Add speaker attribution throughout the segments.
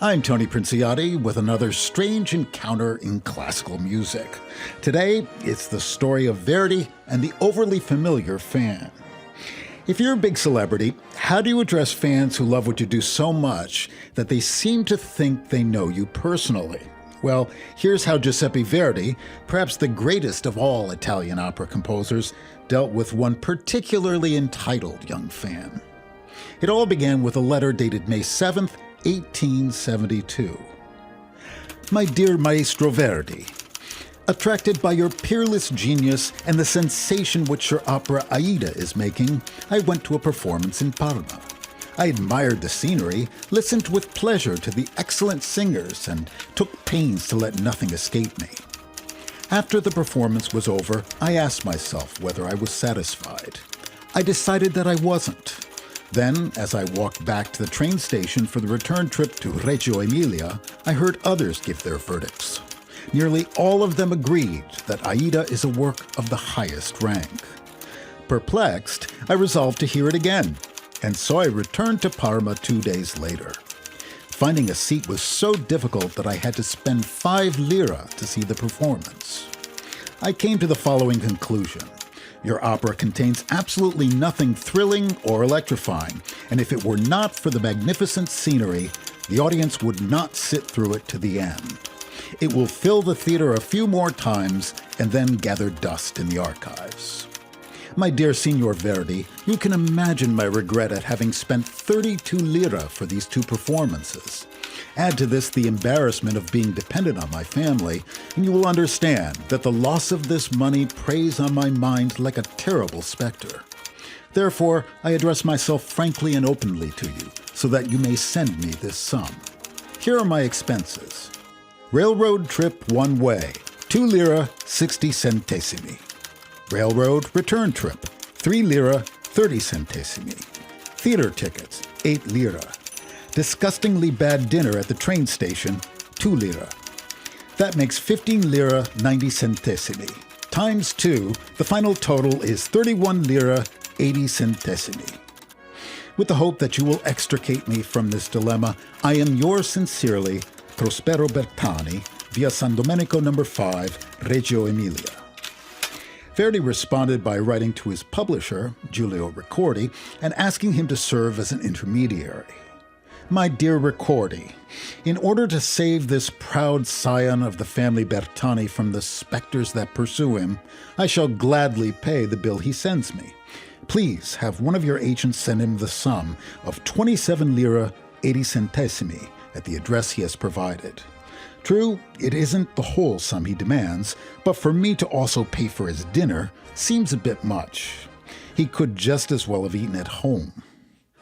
Speaker 1: I'm Tony Princiotti with another strange encounter in classical music. Today, it's the story of Verdi and the overly familiar fan. If you're a big celebrity, how do you address fans who love what you do so much that they seem to think they know you personally? Well, here's how Giuseppe Verdi, perhaps the greatest of all Italian opera composers, dealt with one particularly entitled young fan. It all began with a letter dated May 7th, 1872. My dear Maestro Verdi, attracted by your peerless genius and the sensation which your opera Aida is making, I went to a performance in Parma. I admired the scenery, listened with pleasure to the excellent singers, and took pains to let nothing escape me. After the performance was over, I asked myself whether I was satisfied. I decided that I wasn't. Then, as I walked back to the train station for the return trip to Reggio Emilia, I heard others give their verdicts. Nearly all of them agreed that Aida is a work of the highest rank. Perplexed, I resolved to hear it again, and so I returned to Parma 2 days later. Finding a seat was so difficult that I had to spend 5 lire to see the performance. I came to the following conclusion. Your opera contains absolutely nothing thrilling or electrifying, and if it were not for the magnificent scenery, the audience would not sit through it to the end. It will fill the theater a few more times and then gather dust in the archives. My dear Signor Verdi, you can imagine my regret at having spent 32 lire for these 2 performances. Add to this the embarrassment of being dependent on my family, and you will understand that the loss of this money preys on my mind like a terrible specter. Therefore, I address myself frankly and openly to you, so that you may send me this sum. Here are my expenses. Railroad trip one way, 2 lire 60 centesimi. Railroad return trip, 3 lire 30 centesimi. Theater tickets, 8 lire. Disgustingly bad dinner at the train station, 2 lire. That makes 15 lire 90 centesimi. Times 2, the final total is 31 lire 80 centesimi. With the hope that you will extricate me from this dilemma, I am yours sincerely, Prospero Bertani, via San Domenico No. 5, Reggio Emilia. Verdi responded by writing to his publisher, Giulio Ricordi, and asking him to serve as an intermediary. My dear Ricordi, in order to save this proud scion of the family Bertani from the specters that pursue him, I shall gladly pay the bill he sends me. Please have one of your agents send him the sum of 27 lire 80 centesimi at the address he has provided. True, it isn't the whole sum he demands, but for me to also pay for his dinner seems a bit much. He could just as well have eaten at home.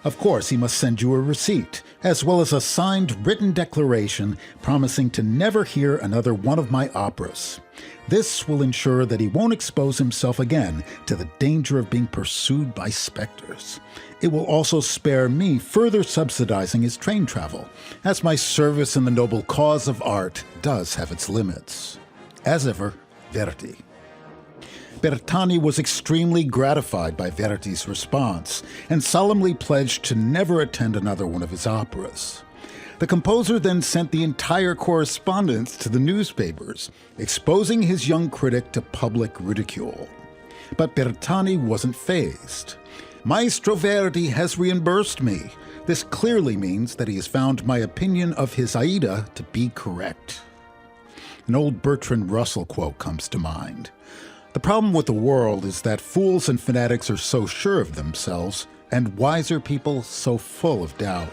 Speaker 1: Of course, he must send you a receipt, as well as a signed written declaration promising to never hear another one of my operas. This will ensure that he won't expose himself again to the danger of being pursued by specters. It will also spare me further subsidizing his train travel, as my service in the noble cause of art does have its limits. As ever, Verdi. Bertani was extremely gratified by Verdi's response and solemnly pledged to never attend another one of his operas. The composer then sent the entire correspondence to the newspapers, exposing his young critic to public ridicule. But Bertani wasn't fazed. Maestro Verdi has reimbursed me. This clearly means that he has found my opinion of his Aida to be correct. An old Bertrand Russell quote comes to mind. The problem with the world is that fools and fanatics are so sure of themselves, and wiser people so full of doubt.